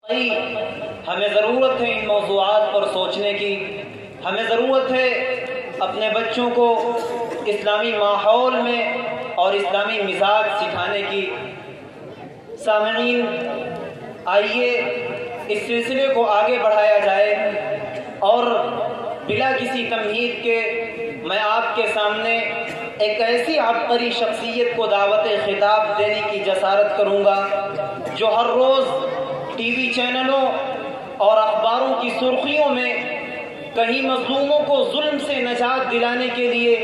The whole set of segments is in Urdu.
ہمیں ضرورت ہے ان موضوعات پر سوچنے کی، ہمیں ضرورت ہے اپنے بچوں کو اسلامی ماحول میں اور اسلامی مزاج سکھانے کی۔ سامعین، آئیے اس سلسلے کو آگے بڑھایا جائے اور بلا کسی تمہید کے میں آپ کے سامنے ایک ایسی عبقری شخصیت کو دعوت خطاب دینے کی جسارت کروں گا جو ہر روز ٹی وی چینلوں اور اخباروں کی سرخیوں میں کہیں مظلوموں کو ظلم سے نجات دلانے کے لیے،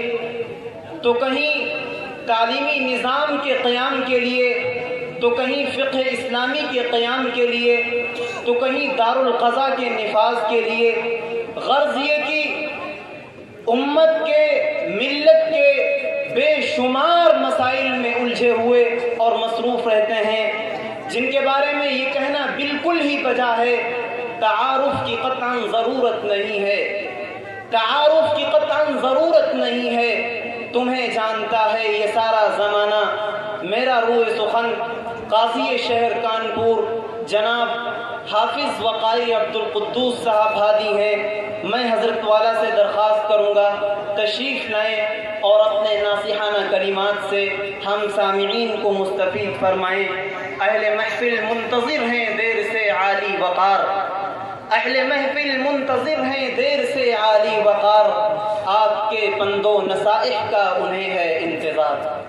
تو کہیں تعلیمی نظام کے قیام کے لیے، تو کہیں فقہ اسلامی کے قیام کے لیے، تو کہیں دارالقضاء کے نفاذ کے لیے، غرض یہ کہ امت کے، ملت کے بے شمار مسائل میں الجھے ہوئے اور مصروف رہتے ہیں، جن کے بارے میں یہ کہنا بالکل ہی بجا ہے تعارف کی قطعاً ضرورت نہیں ہے، تعارف کی قطعاً ضرورت نہیں ہے۔ تمہیں جانتا ہے یہ سارا زمانہ، میرا روح سخن قاضی شہر کانپور جناب حافظ وقاری عبدالقدوس صاحب ہادی ہیں۔ میں حضرت والا سے درخواست کروں گا تشریف لائیں اور اپنے ناصحانہ کلمات سے ہم سامعین کو مستفید فرمائیں۔ اہل محفل منتظر ہیں دیر سے عالی وقار، اہل محفل منتظر ہیں دیر سے عالی وقار، آپ کے پند و نصائح کا انہیں ہے انتظار۔